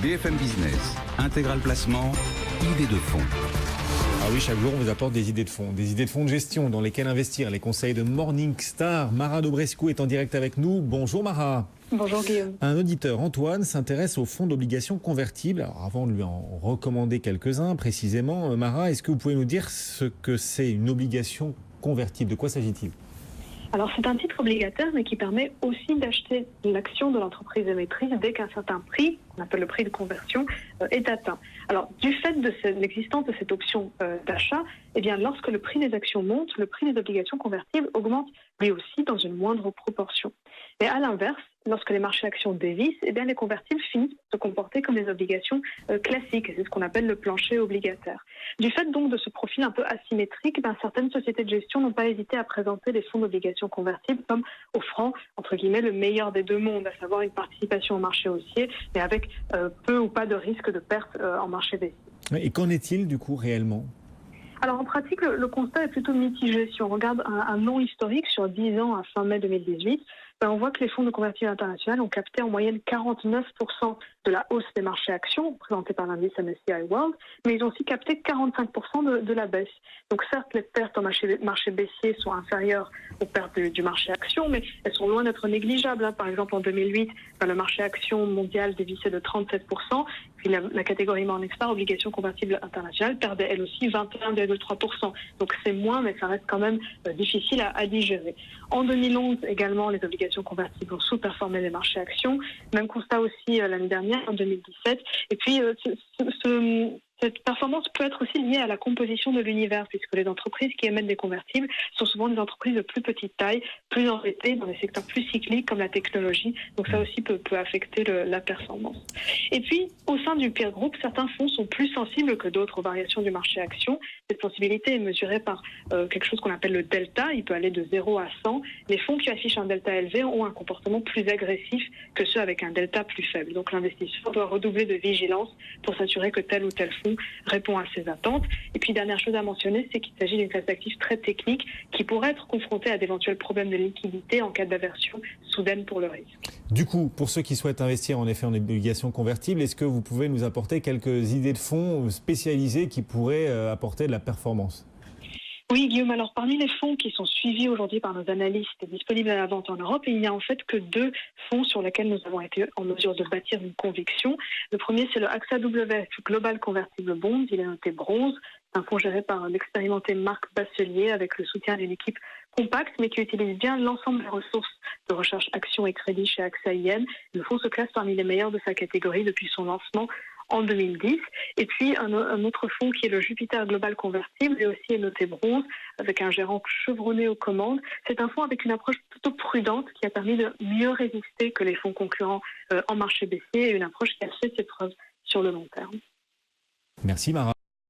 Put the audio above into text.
BFM Business, Intégral Placement, idées de fonds. Ah oui, chaque jour, on vous apporte des idées de fonds de gestion dans lesquels investir. Les conseils de Morningstar. Mara Dobrescu est en direct avec nous. Bonjour Mara. Bonjour Guillaume. Un auditeur, Antoine, s'intéresse aux fonds d'obligations convertibles. Alors avant de lui en recommander quelques-uns précisément, Mara, est-ce que vous pouvez nous dire ce que c'est une obligation convertible? De quoi s'agit-il? Alors c'est un titre obligataire mais qui permet aussi d'acheter l'action de l'entreprise émettrice dès qu'un certain prix, qu'on appelle le prix de conversion, est atteint. Alors du fait de l'existence de cette option d'achat, eh bien lorsque le prix des actions monte, le prix des obligations convertibles augmente lui aussi dans une moindre proportion. Mais à l'inverse, lorsque les marchés actions dévissent, eh bien les convertibles finissent par se comporter comme des obligations classiques. C'est ce qu'on appelle le plancher obligataire. Du fait donc de ce profil un peu asymétrique, certaines sociétés de gestion n'ont pas hésité à présenter les fonds d'obligations convertibles comme offrant, entre guillemets, le meilleur des deux mondes, à savoir une participation au marché haussier, mais avec peu ou pas de risque de perte en marché baissier. Et qu'en est-il du coup réellement ? Alors en pratique, le constat est plutôt mitigé. Si on regarde un long historique sur 10 ans à fin mai 2018, on voit que les fonds de convertibles internationaux ont capté en moyenne 49% de la hausse des marchés actions, présentés par l'indice MSCI World, mais ils ont aussi capté 45% de la baisse. Donc certes, les pertes en marché baissier sont inférieures aux pertes du marché actions, mais elles sont loin d'être négligeables. Par exemple, en 2008, le marché actions mondial dévissait de 37%, puis la catégorie Morningstar, obligations convertibles internationales, perdait elle aussi 21,3%. Donc c'est moins, mais ça reste quand même difficile à digérer. En 2011 également, les obligations convertibles ont sous-performé les marchés actions. Même constat aussi l'année dernière, en 2017. Et puis, cette performance peut être aussi liée à la composition de l'univers, puisque les entreprises qui émettent des convertibles sont souvent des entreprises de plus petite taille, plus endettées, dans des secteurs plus cycliques comme la technologie. Donc ça aussi peut affecter la performance. Et puis, au sein du peer group, certains fonds sont plus sensibles que d'autres aux variations du marché action. Cette sensibilité est mesurée par quelque chose qu'on appelle le delta. Il peut aller de 0 à 100. Les fonds qui affichent un delta élevé ont un comportement plus agressif que ceux avec un delta plus faible. Donc l'investisseur doit redoubler de vigilance pour s'assurer que tel ou tel fonds répond à ses attentes. Et puis, dernière chose à mentionner, c'est qu'il s'agit d'une classe d'actifs très technique qui pourrait être confrontée à d'éventuels problèmes de liquidité en cas d'aversion soudaine pour le risque. Du coup, pour ceux qui souhaitent investir en effet en obligations convertibles, est-ce que vous pouvez nous apporter quelques idées de fonds spécialisés qui pourraient apporter de la performance ? Oui, Guillaume. Alors, parmi les fonds qui sont suivis aujourd'hui par nos analystes et disponibles à la vente en Europe, il n'y a en fait que 2 fonds sur lesquels nous avons été en mesure de bâtir une conviction. Le premier, c'est le AXA WF Global Convertible Bonds. Il est noté bronze. C'est un fonds géré par l'expérimenté Marc Basselier avec le soutien d'une équipe compacte, mais qui utilise bien l'ensemble des ressources de recherche actions et crédits chez AXA IM. Le fonds se classe parmi les meilleurs de sa catégorie depuis son lancement en 2010. Et puis un autre fonds qui est le Jupiter Global Convertible, lui aussi est noté bronze, avec un gérant chevronné aux commandes. C'est un fonds avec une approche plutôt prudente qui a permis de mieux résister que les fonds concurrents en marché baissier, et une approche qui a fait ses preuves sur le long terme. Merci Mara.